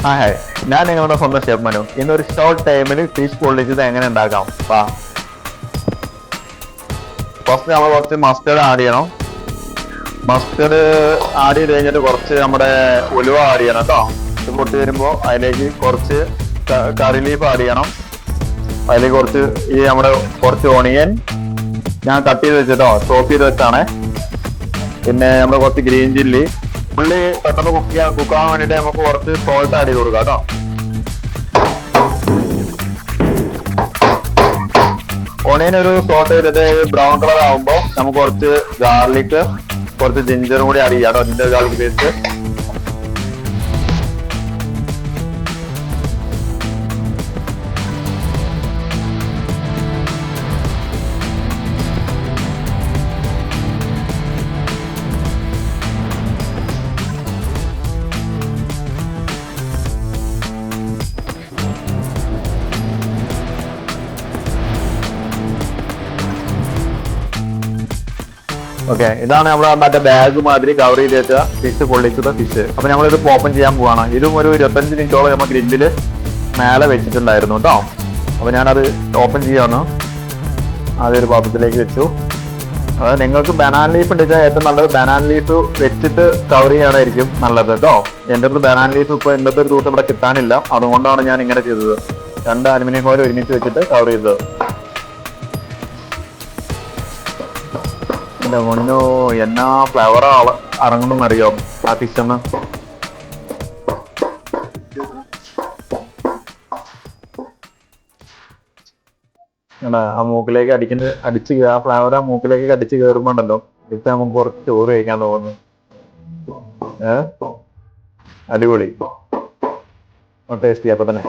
Hi, ഞാൻ നിങ്ങളുടെ സ്വന്തം ഷെഫ് മനു. ഇന്നൊരു ഷോർട്ട് ടൈമിൽ ഫിഷ് പൊള്ളിച്ചത് എങ്ങനെ ഉണ്ടാക്കാം. ഫസ്റ്റ് നമ്മൾ കുറച്ച് മസ്റ്റർഡ് ആഡ് ചെയ്യണം. മസ്റ്റർഡ് ആഡ് ചെയ്ത് കഴിഞ്ഞിട്ട് കുറച്ച് നമ്മുടെ ഉലുവ ആഡ് ചെയ്യണം കേട്ടോ. ഇത് പൊട്ടി വരുമ്പോൾ അതിലേക്ക് കുറച്ച് കറി ലീഫ് ആഡ് ചെയ്യണം. അതിലേക്ക് കുറച്ച് നമ്മുടെ കുറച്ച് ഓണിയൻ ഞാൻ കട്ട് ചെയ്ത് വെച്ചിട്ടോ, ചോപ്പ് ചെയ്ത് വെച്ചാണ്. പിന്നെ നമ്മൾ കുറച്ച് ഗ്രീൻ ചില്ലി, ഉള്ളി പെട്ടെന്ന് കുക്കാവാൻ വേണ്ടിയിട്ട് നമുക്ക് കുറച്ച് സോൾട്ട് ആഡ് ചെയ്ത് കൊടുക്കാം കേട്ടോ. ഓണിയൻ ഒരു സോട്ട് ചെയ്തിട്ട് ബ്രൗൺ കളർ ആകുമ്പോൾ നമുക്ക് കുറച്ച് ഗാർലിക്, കുറച്ച് ജിഞ്ചറും കൂടി ആഡ് ചെയ്യാം കേട്ടോ. Ginger garlic paste. ഓക്കെ, ഇതാണ് നമ്മുടെ മറ്റേ ബാഗ് മാതിരി കവർ ചെയ്ത് വെച്ച ഫിഷ് പൊള്ളിച്ചത് ഫിഷ്. അപ്പൊ നമ്മളിത് ഓപ്പൺ ചെയ്യാൻ പോവാണ്. ഇതും ഒരു 25 മിനിറ്റോളം നമ്മൾ ഗ്രില്ലിൽ മേലെ വെച്ചിട്ടുണ്ടായിരുന്നു കേട്ടോ. അപ്പൊ ഞാനത് ഓപ്പൺ ചെയ്യാണ്. അതൊരു പാത്രത്തിലേക്ക് വെച്ചു. അതായത് നിങ്ങൾക്ക് ബനാന ലീഫ് ഉണ്ടെച്ചാൽ ഏറ്റവും നല്ലത് ബനാന ലീഫ് വെച്ചിട്ട് കവർ ചെയ്യാനായിരിക്കും നല്ലത് കേട്ടോ. എൻ്റെ അടുത്ത് ബനാന ലീഫ് ഇപ്പോൾ ഇന്നത്തെ ഒരു ദിവസം ഇവിടെ കിട്ടാനില്ല. അതുകൊണ്ടാണ് ഞാൻ ഇങ്ങനെ ചെയ്തത്. 2 അലുമിനിയം ഫോയിൽ ഒരുമിച്ച് വെച്ചിട്ട് കവർ ചെയ്തത്. ഒന്നോ എന്നാ ഫ്ലവർ ഇറങ്ങണമെന്ന് അറിയാം ആ ഫിഷന്ന്. ആ മൂക്കിലേക്ക് അടിച്ച് ആ ഫ്ലവർ ആ മൂക്കിലേക്ക് അടിച്ച് കയറുമ്പോണ്ടല്ലോ, ഇപ്പൊ നമുക്ക് കുറച്ച് ചോറ് കഴിക്കാൻ തോന്നുന്നു. അടിപൊളി. ടേസ്റ്റ് ചെയ്യാം അപ്പൊ തന്നെ.